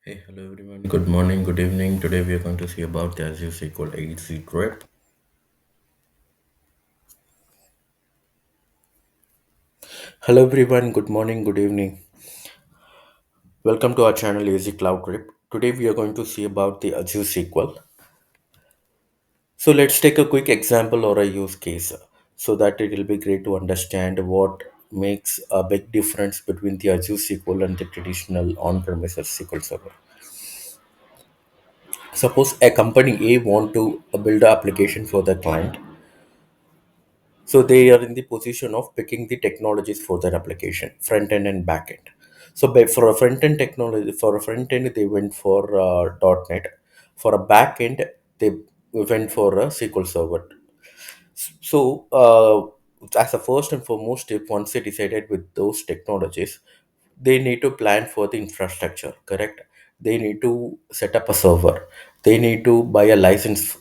Hey, hello everyone. Good morning, good evening. Today we are going to see about the Azure SQL 8 grep. Hello everyone. Good morning, good evening. Welcome to our channel Easy Cloud Grip. Today we are going to see about the Azure SQL. So let's take a quick example or a use case so that it will be great to understand what makes a big difference between the Azure SQL and the traditional on-premises SQL Server. Suppose a company A want to build an application for their client. So they are in the position of picking the technologies for their application, front end and back end. So for a front end technology, for a front end, they went for .NET. For a back end, they went for a SQL Server. So as a first and foremost step, once they decided with those technologies, they need to plan for the infrastructure. Correct? They need to set up a server. They need to buy a license.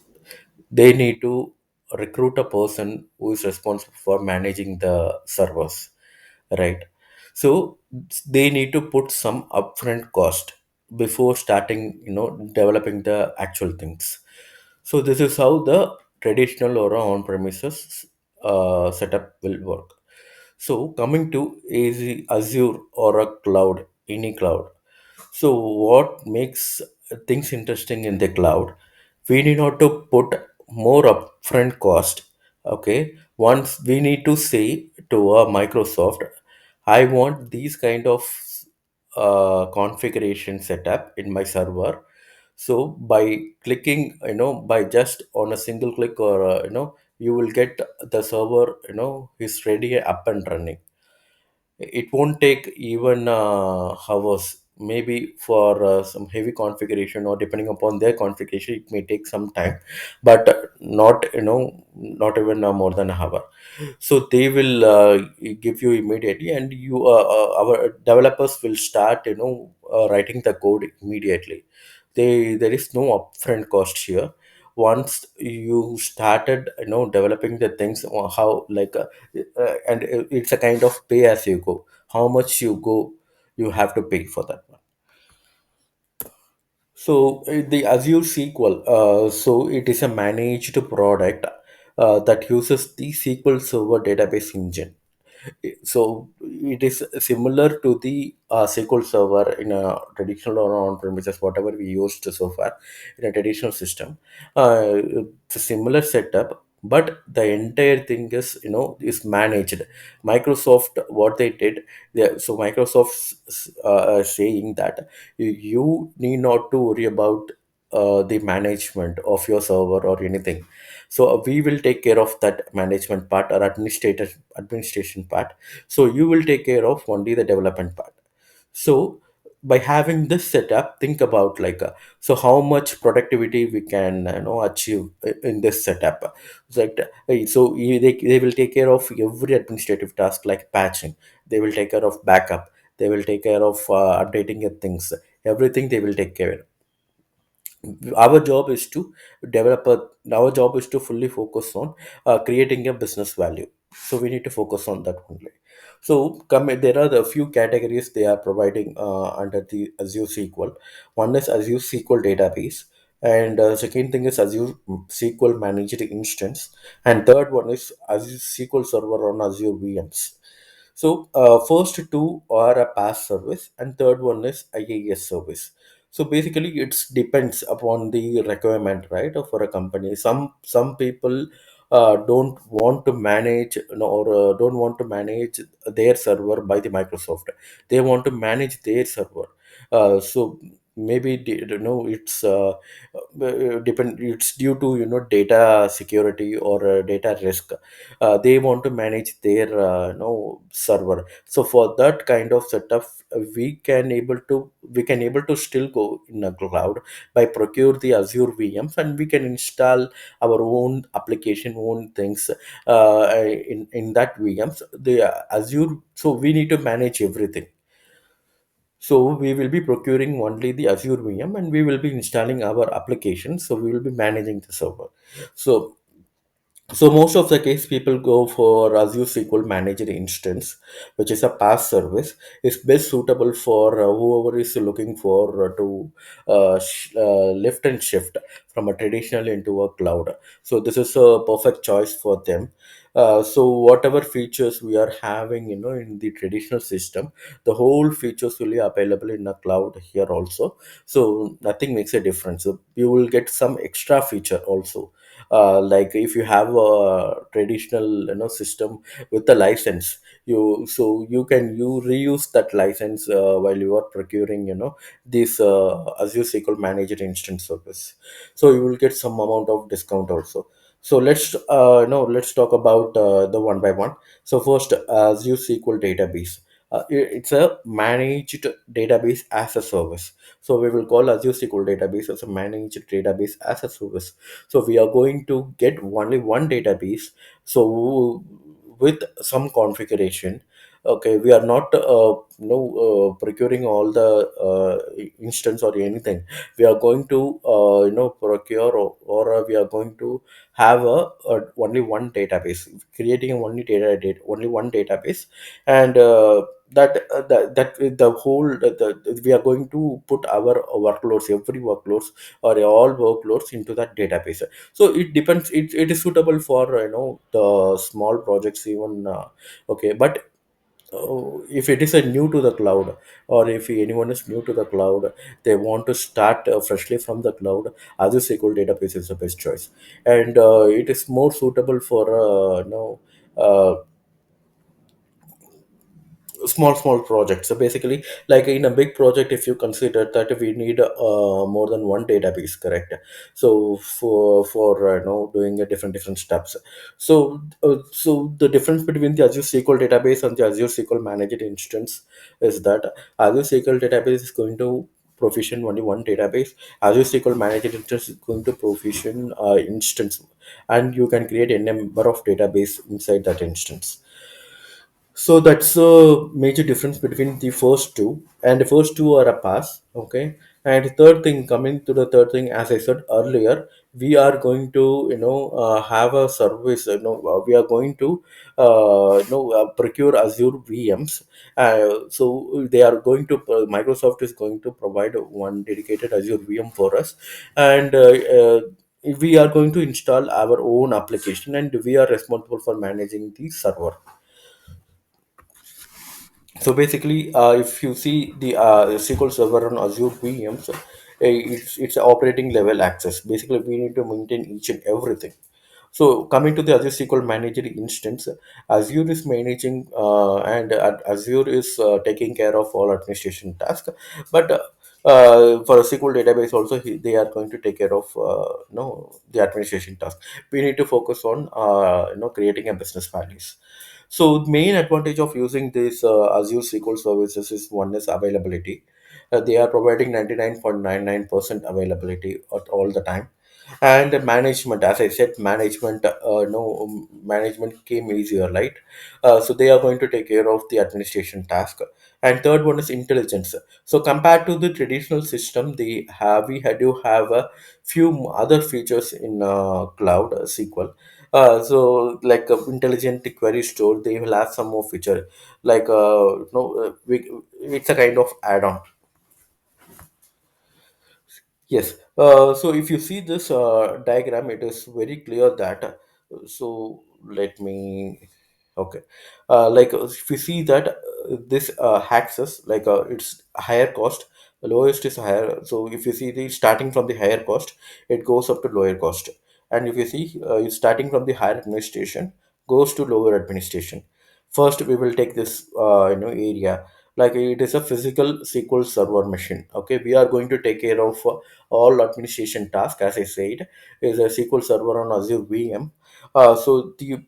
They need to recruit a person who is responsible for managing the servers, right? So they need to put some upfront cost before starting, developing the actual things. So this is how the traditional or on-premises setup will work. So coming to is Azure or a cloud, any cloud. So what makes things interesting in the cloud? We need not to put more upfront cost. Okay, once we need to say to Microsoft, I want these kind of configuration setup in my server. So by clicking, by just on a single click or you will get the server, is ready up and running. It won't take even hours. Maybe for some heavy configuration or depending upon their configuration, it may take some time, but not not even more than an hour. So they will give you immediately, and our developers will start writing the code immediately. There is no upfront cost here. Once you started developing the things, how like and it's a kind of pay as you go. How much you go, you have to pay for that one. So the Azure SQL, so it is a managed product that uses the SQL Server database engine. So it is similar to the SQL Server in a traditional or on-premises, whatever we used so far in a traditional system. It's a similar setup, but the entire thing is is managed. Microsoft, what they did, so Microsoft saying that you need not to worry about the management of your server or anything. So we will take care of that management part or administration part. So you will take care of only the development part. So by having this setup, think about like so how much productivity we can achieve in this setup. It's like they will take care of every administrative task like patching. They will take care of backup. They will take care of updating your things. Everything they will take care. Our job is to our job is to fully focus on creating a business value. So we need to focus on that only. So there are the few categories they are providing under the Azure SQL. One is Azure SQL database, and second thing is Azure SQL managed instance, and third one is Azure SQL server on Azure VMs. So first two are a PaaS service, and third one is IaaS service. So basically, it depends upon the requirement, right, for a company. Some people don't want to manage, or don't want to manage their server by the Microsoft. They want to manage their server. So maybe it's depend. It's due to data security or data risk. They want to manage their server. So for that kind of setup, we can able to still go in a cloud by procure the Azure VMs, and we can install our own application, own things in that VMs. The Azure, so we need to manage everything. So we will be procuring only the Azure VM, and we will be installing our application. So we will be managing the server. So So most of the case people go for Azure SQL Manager instance, which is a PaaS service. Is best suitable for whoever is looking for to lift and shift from a traditional into a cloud. So this is a perfect choice for them. So whatever features we are having, in the traditional system, the whole features will be available in a cloud here also. So nothing makes a difference. So you will get some extra feature also, like if you have a traditional system with the license, you can reuse that license while you are procuring this Azure SQL Manager instance service, so you will get some amount of discount also. So let's talk about the one by one. So first, Azure SQL database. It's a managed database as a service. So we will call Azure SQL database as a managed database as a service. So we are going to get only one database. So with some configuration, okay, we are not procuring all the instance or anything. We are going to procure, or we are going to have only one database, creating only one database. And that the whole we are going to put our workloads, every workloads or all workloads into that database. So it depends, it is suitable for the small projects even, okay. But if it is a new to the cloud, or if anyone is new to the cloud, they want to start freshly from the cloud, Azure SQL database is the best choice. And it is more suitable for uh, small projects. So basically, like in a big project, if you consider that we need more than one database, correct? So for doing a different steps. So the difference between the Azure SQL database and the Azure SQL managed instance is that Azure SQL database is going to provision only one database. Azure SQL managed instance is going to provision instance, and you can create a number of database inside that instance. So that's a major difference between the first two, and the first two are a pass, okay. And third thing, coming to the third thing, as I said earlier, we are going to have a service. We are going to procure Azure VMs. So they are going to Microsoft is going to provide one dedicated Azure VM for us, and we are going to install our own application, and we are responsible for managing the server. So basically, if you see the SQL Server on Azure VMs, it's operating level access. Basically, we need to maintain each and everything. So coming to the Azure SQL Manager instance, Azure is managing and Azure is taking care of all administration tasks. But for a SQL database also, they are going to take care of the administration task. We need to focus on creating a business values. So main advantage of using this Azure SQL services is one is availability. They are providing 99.99% availability at all the time. And management, as I said, management, management came easier, right? So they are going to take care of the administration task. And third one is intelligence. So compared to the traditional system, we had to have a few other features in cloud SQL. So like intelligent query store, they will have some more feature, like it's a kind of add-on. Yes. So if you see this diagram, it is very clear that. So let me. Okay. Like if you see that this axis, like it's higher cost, the lowest is higher. So if you see the starting from the higher cost, it goes up to lower cost. And if you see it's starting from the higher administration, goes to lower administration. First, we will take this area, like it is a physical SQL server machine. Okay, we are going to take care of all administration task, as I said, is a SQL server on Azure VM. So the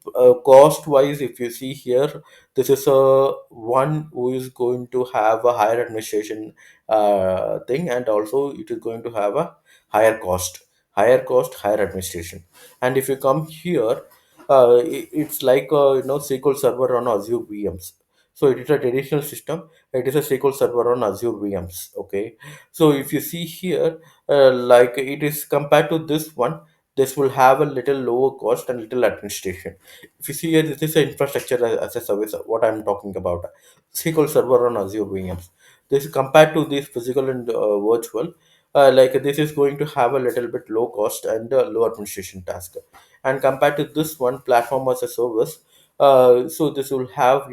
cost wise, if you see here, this is a one who is going to have a higher administration thing, and also it is going to have a higher cost, higher administration. And if you come here, it's like SQL server on Azure VMs. So it is a traditional system. It is a SQL server on Azure VMs. Okay. So if you see here, like it is compared to this one, this will have a little lower cost and little administration. If you see here, this is an infrastructure as a service, what I'm talking about. SQL Server on Azure VMs. This compared to this physical and virtual, like this is going to have a little bit low cost and low administration task. And compared to this one platform as a service, so this will have,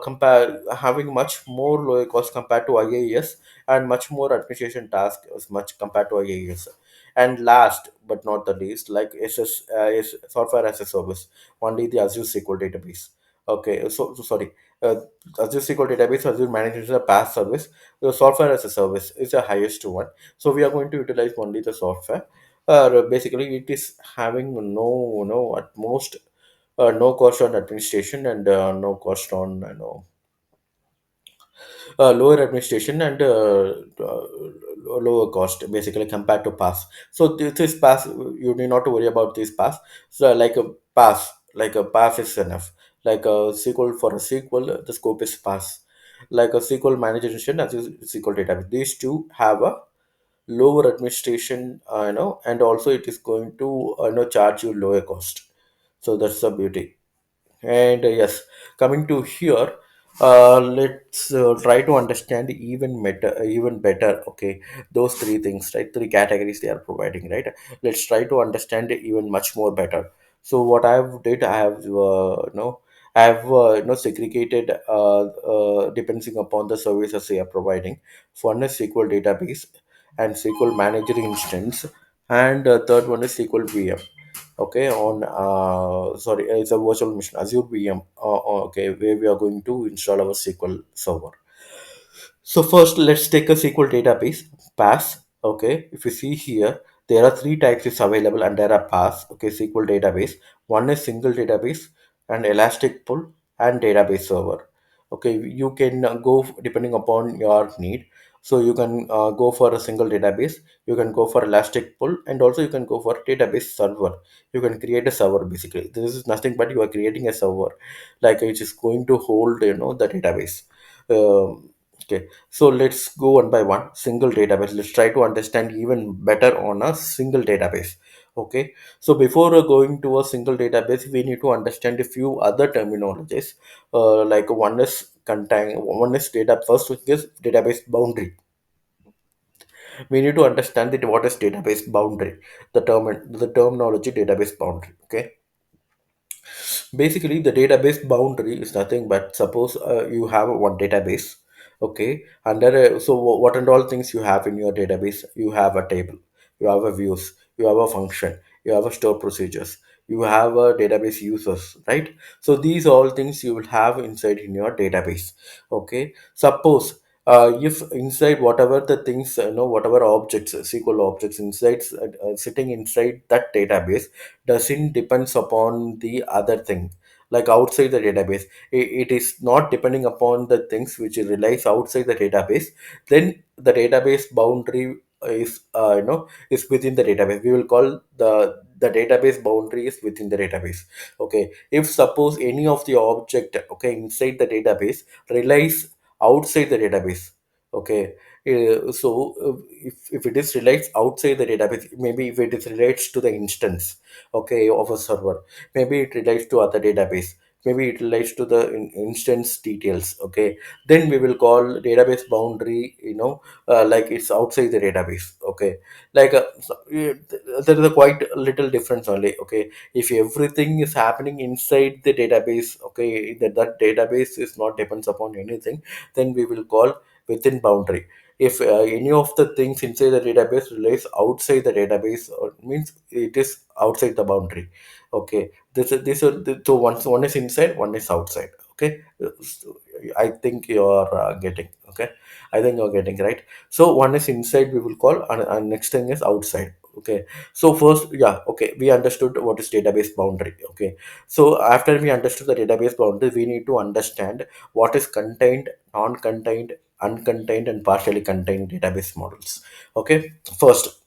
compare having much more lower cost compared to IaaS, and much more administration task as much compared to IaaS. And last but not the least, like is software as a service, only the Azure SQL database. Okay, sorry, uh, Azure SQL database, Azure manages a PaaS service. The software as a service is the highest one. So we are going to utilize only the software. Basically, it is having no at most no cost on administration, and no cost on, lower administration, and lower cost basically compared to pass. So this pass, you need not to worry about this pass. So like a pass is enough. Like a SQL, for a SQL, the scope is pass. Like a SQL management as a SQL database, these two have a lower administration, and also it is going to charge you lower cost. So that's the beauty. And yes, coming to here, let's try to understand even better. Okay, those three things, right? Three categories they are providing, right? Let's try to understand it even much more better. So what I've did, I have I have segregated depending upon the services they are providing. One is SQL database and SQL manager instance, and third one is SQL VM. Okay, on sorry, it's a virtual machine Azure VM. Okay, where we are going to install our SQL server. So first, let's take a SQL database, PaaS. Okay, if you see here, there are three types is available under a PaaS. Okay, SQL database. One is single database, and elastic pool, and database server. Okay, you can go depending upon your need. So you can go for a single database. You can go for elastic pool, and also you can go for database server. You can create a server basically. This is nothing but you are creating a server, like it is going to hold the database. Okay, so let's go one by one. Single database. Let's try to understand even better on a single database. Okay, so before going to a single database, we need to understand a few other terminologies. Like one is data first, which is database boundary. We need to understand that what is database boundary. The terminology database boundary. Okay, basically the database boundary is nothing but, suppose you have one database. Okay, under so what and all things you have in your database? You have a table, you have a views, you have a function, you have a store procedures, you have a database users, right? So these all things you will have inside in your database. Okay, suppose if inside whatever the things, whatever objects, SQL objects inside, sitting inside that database, doesn't depends upon the other thing, like outside the database. It is not depending upon the things which relies outside the database. Then the database boundary is, is within the database. We will call the database boundary is within the database. Okay, if suppose any of the object, okay, inside the database relies outside the database. Okay, if it is relates outside the database, maybe if it is relates to the instance, okay, of a server, maybe it relates to other database, maybe it relates to the instance details. Okay, then we will call database boundary, like it's outside the database. Okay, like there is a quite little difference only. Okay, if everything is happening inside the database, okay, that database is not depends upon anything, then we will call within boundary. If any of the things inside the database relates outside the database, or means it is outside the boundary. Okay, this are so one is inside, one is outside. Okay, so I think you're getting. Okay, I think you're getting right. So one is inside, we will call, and next thing is outside. Okay, so first, yeah, okay, we understood what is database boundary. Okay, so after we understood the database boundary, we need to understand what is contained, non-contained, uncontained, and partially contained database models. Okay, first,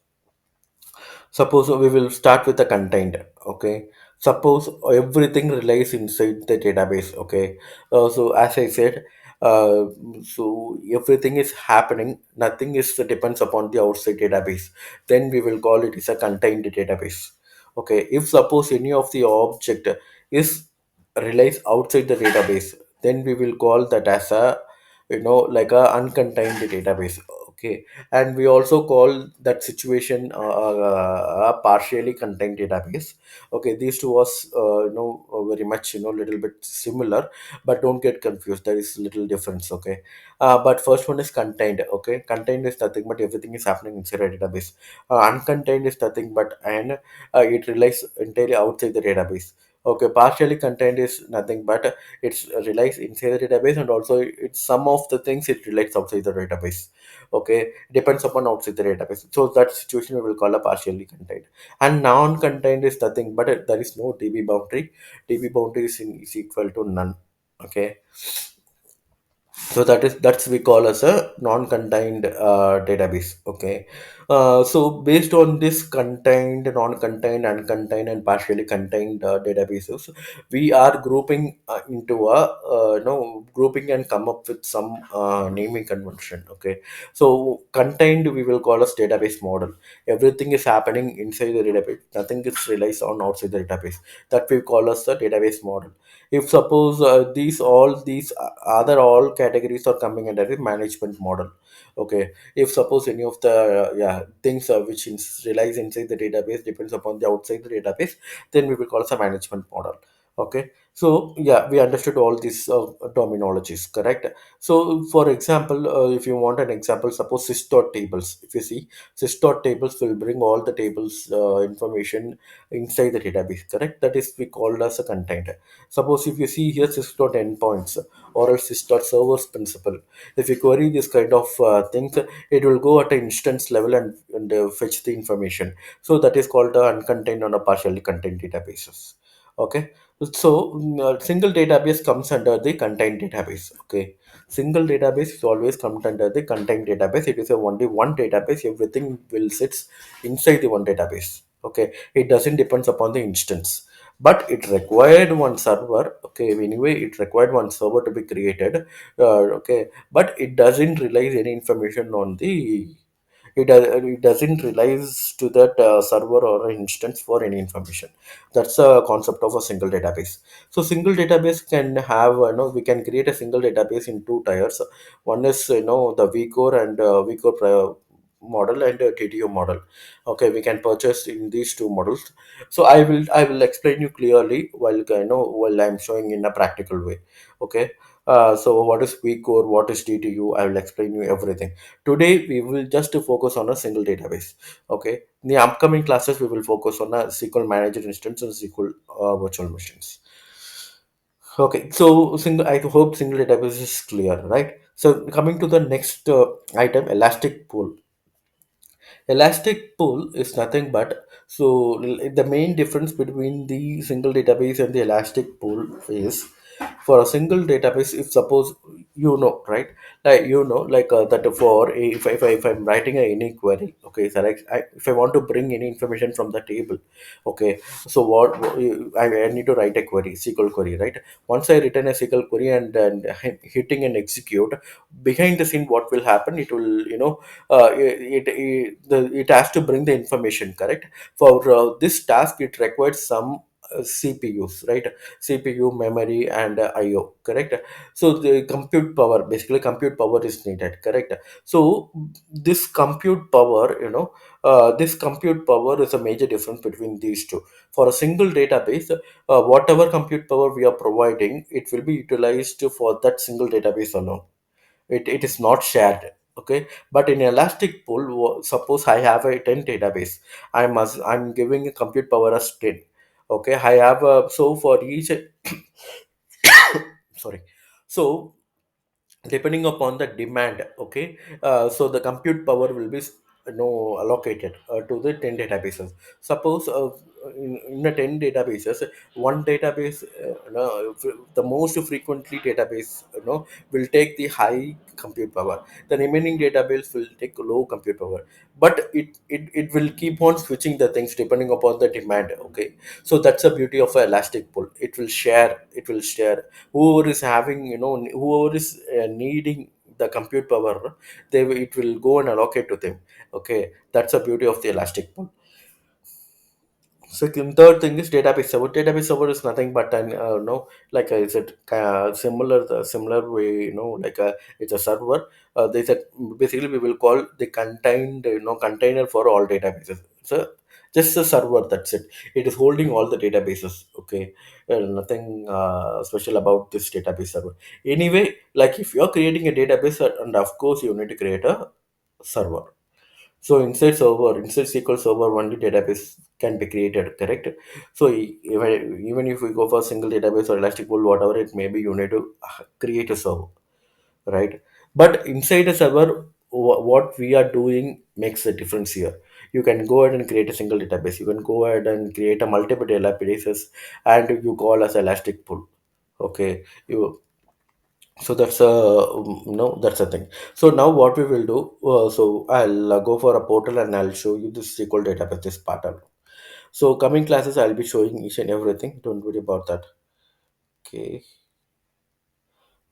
suppose we will start with the contained. Okay, suppose everything relies inside the database. Okay, so as I said, uh, so everything is happening, nothing is depends upon the outside database, then we will call it is a contained database. Okay, if suppose any of the object is relies outside the database, then we will call that as a, like a uncontained database. Okay, and we also call that situation a partially contained database. Okay, these two was very much, little bit similar, but don't get confused, there is little difference. Okay, but first one is contained. Okay, contained is nothing but everything is happening inside a database. Uncontained is nothing but and it relies entirely outside the database. Okay, partially contained is nothing but it's relies inside the database, and also it's some of the things it relates outside the database. Okay, depends upon outside the database. So that situation we will call a partially contained. And non-contained is nothing but there is no DB boundary. DB boundary is equal to none. Okay, so that's we call as a non-contained database. Okay, so based on this contained, non-contained, uncontained, and partially contained databases, we are grouping into a grouping and come up with some naming convention. Okay, so contained we will call as database model. Everything is happening inside the database, nothing is relies on outside the database, that we call as the database model. If suppose these other all categories are coming under the management model. Okay, if suppose any of the things which relies inside the database depends upon the outside the database, then we will call it a management model. Okay, so yeah, we understood all these terminologies, correct? So for example, if you want an example, suppose sys dot tables. If you see, sys dot tables will bring all the tables information inside the database, correct? That is we called as a container. Suppose if you see here sys.endpoints or else sys.servers principle, if you query this kind of things, it will go at an instance level and fetch the information. So that is called uncontained or a partially contained databases. Okay, so single database comes under the contained database. Okay, single database is always comes under the contained database. It is a only one database. Everything will sits inside the one database. Okay, it doesn't depends upon the instance, but it required one server. Okay, anyway it required one server to be created. Okay, but it doesn't rely any information on the, it doesn't relies to that server or instance for any information. That's a concept of a single database. So single database can have, we can create a single database in two tiers. One is, the vcore and vcore model and TTO model. Okay, we can purchase in these two models. So I will explain you clearly while while I'm showing in a practical way. Okay, so what is vcore, what is TTU, I will explain you everything. Today we will just focus on a single database. Okay, in the upcoming classes we will focus on a SQL manager instance and SQL virtual machines. Okay, so single, I hope single database is clear, right? So coming to the next item, elastic pool. Elastic pool is nothing but, so the main difference between the single database and the elastic pool is, for a single database, if suppose right, like like that for if I'm writing any query. Okay, so like if I want to bring any information from the table. Okay, so I need to write a query, SQL query, right? Once I written a SQL query and hitting and execute, behind the scene what will happen, it will it has to bring the information, correct? For this task it requires some CPUs, right? CPU, memory, and IO, correct? So the compute power, basically compute power is needed, correct? So this compute power, this compute power is a major difference between these two. For a single database, whatever compute power we are providing, it will be utilized for that single database alone. It is not shared. Okay, but in elastic pool, suppose I have a 10 database, I'm giving a compute power as 10. Okay, I have a, so for each sorry, so depending upon the demand. Okay, so the compute power will be allocated to the 10 databases. Suppose in the 10 databases, one database, the most frequently database, will take the high compute power. The remaining database will take low compute power, but it will keep on switching the things depending upon the demand. Okay, so that's the beauty of a elastic pool. It will share whoever is having, whoever is needing the compute power, it will go and allocate to them. Okay, that's the beauty of the elastic pool. Second, third thing is database server. Database server is nothing but an, like I said, similar, the similar way, like it's a server. They said basically we will call the contained, container for all databases. So just a server. That's it. It is holding all the databases. Okay, nothing special about this database server. Anyway, like if you're creating a database, and of course you need to create a server. So inside SQL Server, only database can be created, correct? So even if we go for single database or elastic pool, whatever it may be, you need to create a server, right? But inside a server, what we are doing makes a difference here. You can go ahead and create a single database. You can go ahead and create a multiple databases, and you call as elastic pool. Okay, you so that's a thing. So now what we will do, so I'll go for a portal and I'll show you this SQL database, this pattern. So coming classes, I'll be showing each and everything. Don't worry about that. Okay,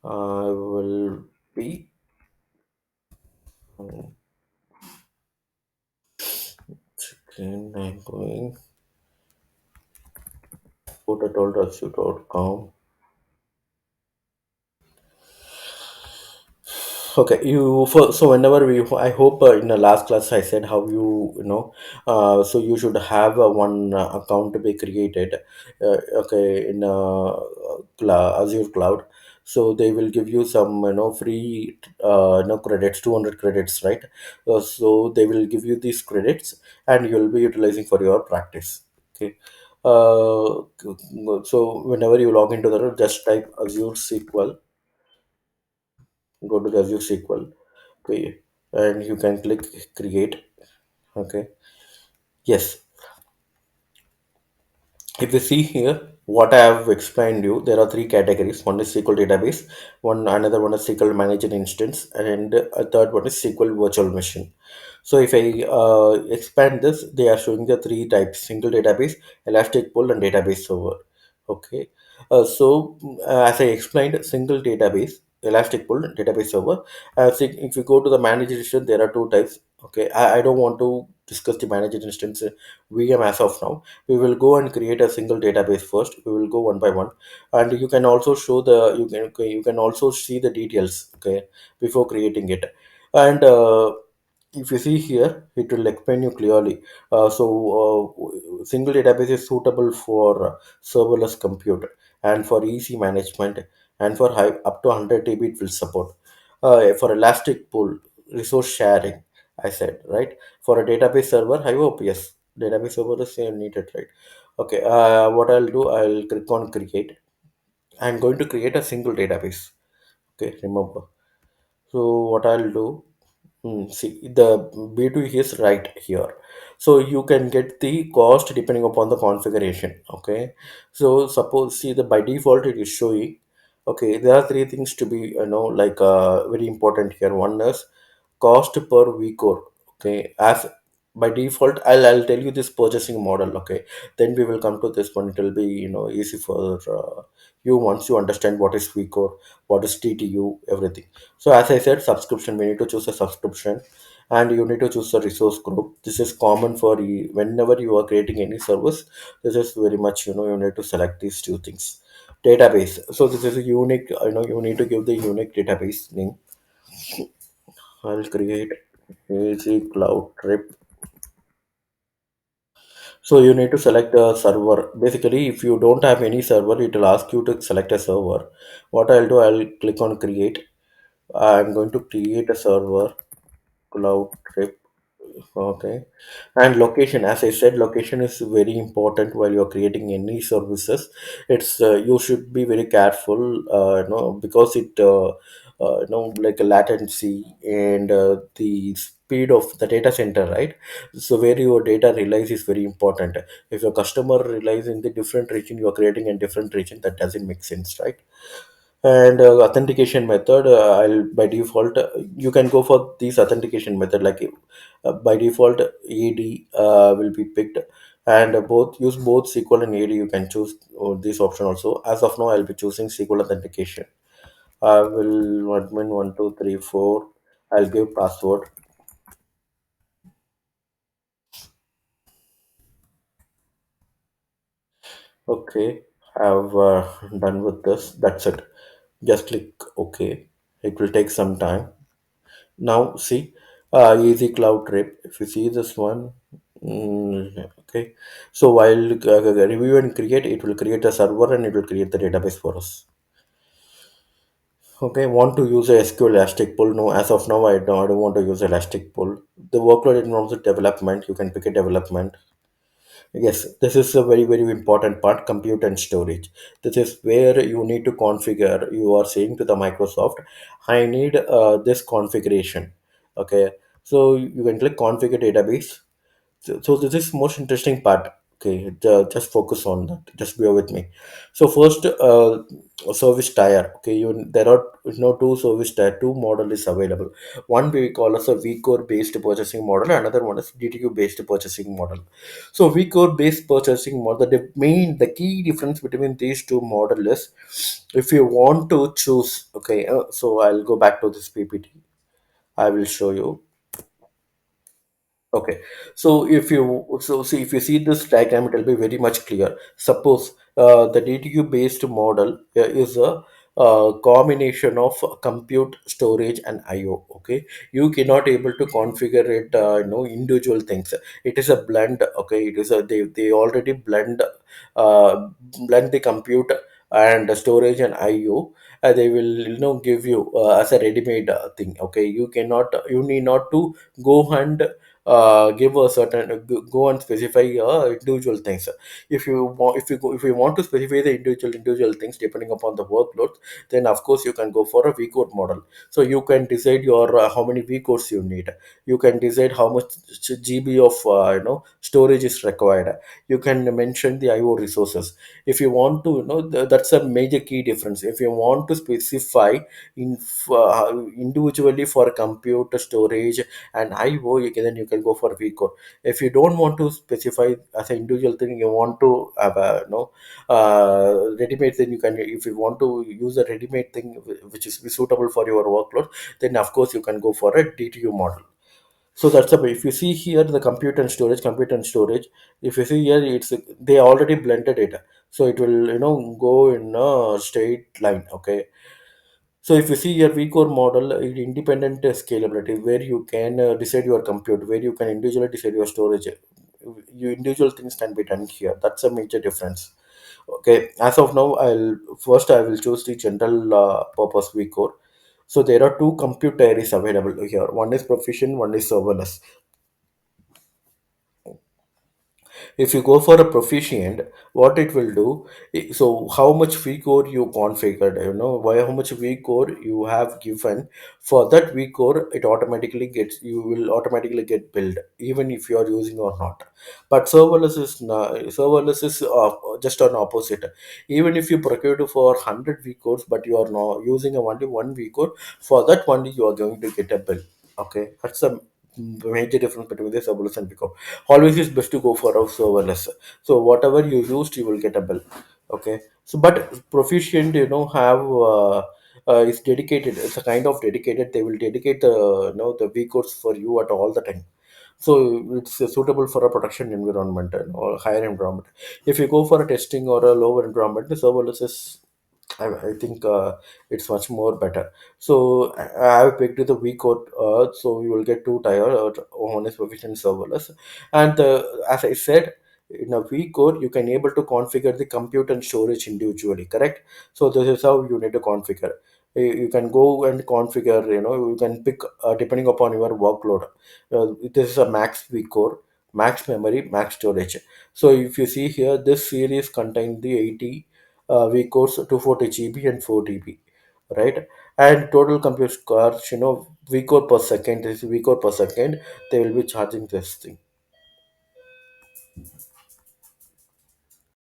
I will be again. I'm going portal.su.com. Okay, so whenever I hope in the last class I said how so you should have one account to be created, okay, in Azure Cloud. So they will give you some, free, credits, 200 credits, right? So they will give you these credits, and you'll be utilizing for your practice. Okay. So whenever you log into the, just type Azure SQL, go to the Azure SQL. Okay, and you can click create. Okay, yes, if you see here what I have explained you, there are three categories. One is SQL database, another one is SQL manager instance, and a third one is SQL virtual machine. So if I expand this, they are showing the three types: single database, elastic pool, and database server. Okay, as I explained, single database, elastic pool, database server. If you go to the manager instance, there are two types. Okay, I don't want to discuss the manager instance VM as of now. We will go and create a single database first. We will go one by one, and you can also show the you can also see the details, okay, before creating it. And if you see here, it will explain you clearly. Single database is suitable for serverless compute and for easy management, and for high up to 100 TB it will support. For elastic pool, resource sharing, I said, right? For a database server, I hope yes, database server is needed, right? Okay, what I'll do, I'll click on create. I'm going to create a single database. Okay, remember. So what I'll do, see, the B2 is right here. So you can get the cost depending upon the configuration. Okay, so suppose, see, the by default it is showing. Okay, there are three things to be, like, very important here. One is cost per week, or okay, as by default, I'll tell you this purchasing model. Okay, then we will come to this one. It will be, easy for you once you understand what is week, or what is TTU, everything. So as I said, subscription, we need to choose a subscription, and you need to choose a resource group. This is common for whenever you are creating any service. This is very much, you need to select these two things. Database, so this is a unique, you need to give the unique database name. I'll create easy cloud trip. So you need to select a server. Basically, if you don't have any server, it will ask you to select a server. What I'll do, I'll click on create. I'm going to create a server, cloud trip. Okay, and location, as I said, location is very important while you're creating any services. It's you should be very careful, because like a latency and the speed of the data center, right? So where your data relies is very important. If your customer relies in the different region, you are creating a different region, that doesn't make sense, right? And authentication method, I'll by default, you can go for these authentication method, like by default AD will be picked, and both use both SQL and AD. You can choose this option also. As of now, I'll be choosing SQL authentication. I will admin 1234. I'll give password. Okay, I've done with this. That's it. Just click OK. It will take some time. Now see, easy cloud trip. If you see this one, okay. So while review and create, it will create a server and it will create the database for us. Okay, want to use a SQL Elastic Pool? No, as of now, I don't want to use Elastic Pool. The workload involves the development. You can pick a development. Yes, this is a very, very important part, compute and storage. This is where you need to configure. You are saying to the Microsoft, I need this configuration. Okay, so you can click configure database. So this is most interesting part. Okay, just focus on that. Just bear with me. So first, service tier. Okay, there are two service tier. Two model is available. One we call as a vCore based purchasing model. Another one is DTQ based purchasing model. So vCore based purchasing model. The key difference between these two model is, if you want to choose. Okay, so I'll go back to this PPT. I will show you. Okay, so if you see this diagram, it will be very much clear. Suppose the DTU based model is a combination of compute, storage, and IO. Okay, you cannot able to configure it, individual things. It is a blend. Okay, it is a they already blend the compute and the storage and IO. They will give you as a ready-made thing. Okay, you need not to go and give a certain go and specify individual things. If you want to specify the individual things depending upon the workload, then of course you can go for a vcode model. So you can decide your how many vcodes you need. You can decide how much GB of storage is required. You can mention the IO resources. If you want to, that's a major key difference. If you want to specify in individually for compute, storage, and IO, then you can go for vcode. If you don't want to specify as an individual thing, you want to have a ready-made thing, you can. If you want to use a ready-made thing which is suitable for your workload, then of course you can go for a DTU model. So that's the way. If you see here the compute and storage, if you see here, they already blended it, so it will go in a straight line. Okay, so if you see your vCore model, independent scalability, where you can decide your compute, where you can individually decide your storage. You individual things can be done here. That's a major difference. Okay, as of now, I will choose the general purpose vCore. So there are two compute tiers available here. One is proficient, one is serverless. If you go for a proficient, what it will do, so how much vcore you configured, why how much vcore you have given, for that vcore it automatically gets, you will automatically get billed even if you are using or not. But serverless is just an opposite. Even if you procure for 100 vcores, but you are not using only one vcore, for that only you are going to get a bill. Okay, that's a major difference between the serverless and vcore. Always is best to go for a serverless. So whatever you used, you will get a bill. Okay, so but proficient, have is dedicated. It's a kind of dedicated. They will dedicate the the vcodes for you at all the time. So it's suitable for a production environment or higher environment. If you go for a testing or a lower environment, the serverless is, I think it's much more better. So I have picked the V code. So you will get two tier. One is proficient serverless, and as I said, in a V code you can able to configure the compute and storage individually. Correct. So this is how you need to configure. You can go and configure. You can pick depending upon your workload. This is a max V core, max memory, max storage. So if you see here, this series contain the 80 vCores 240 GB and 4 TB. right? And total compute cost, you know, V code per second, this V code per second, they will be charging this thing.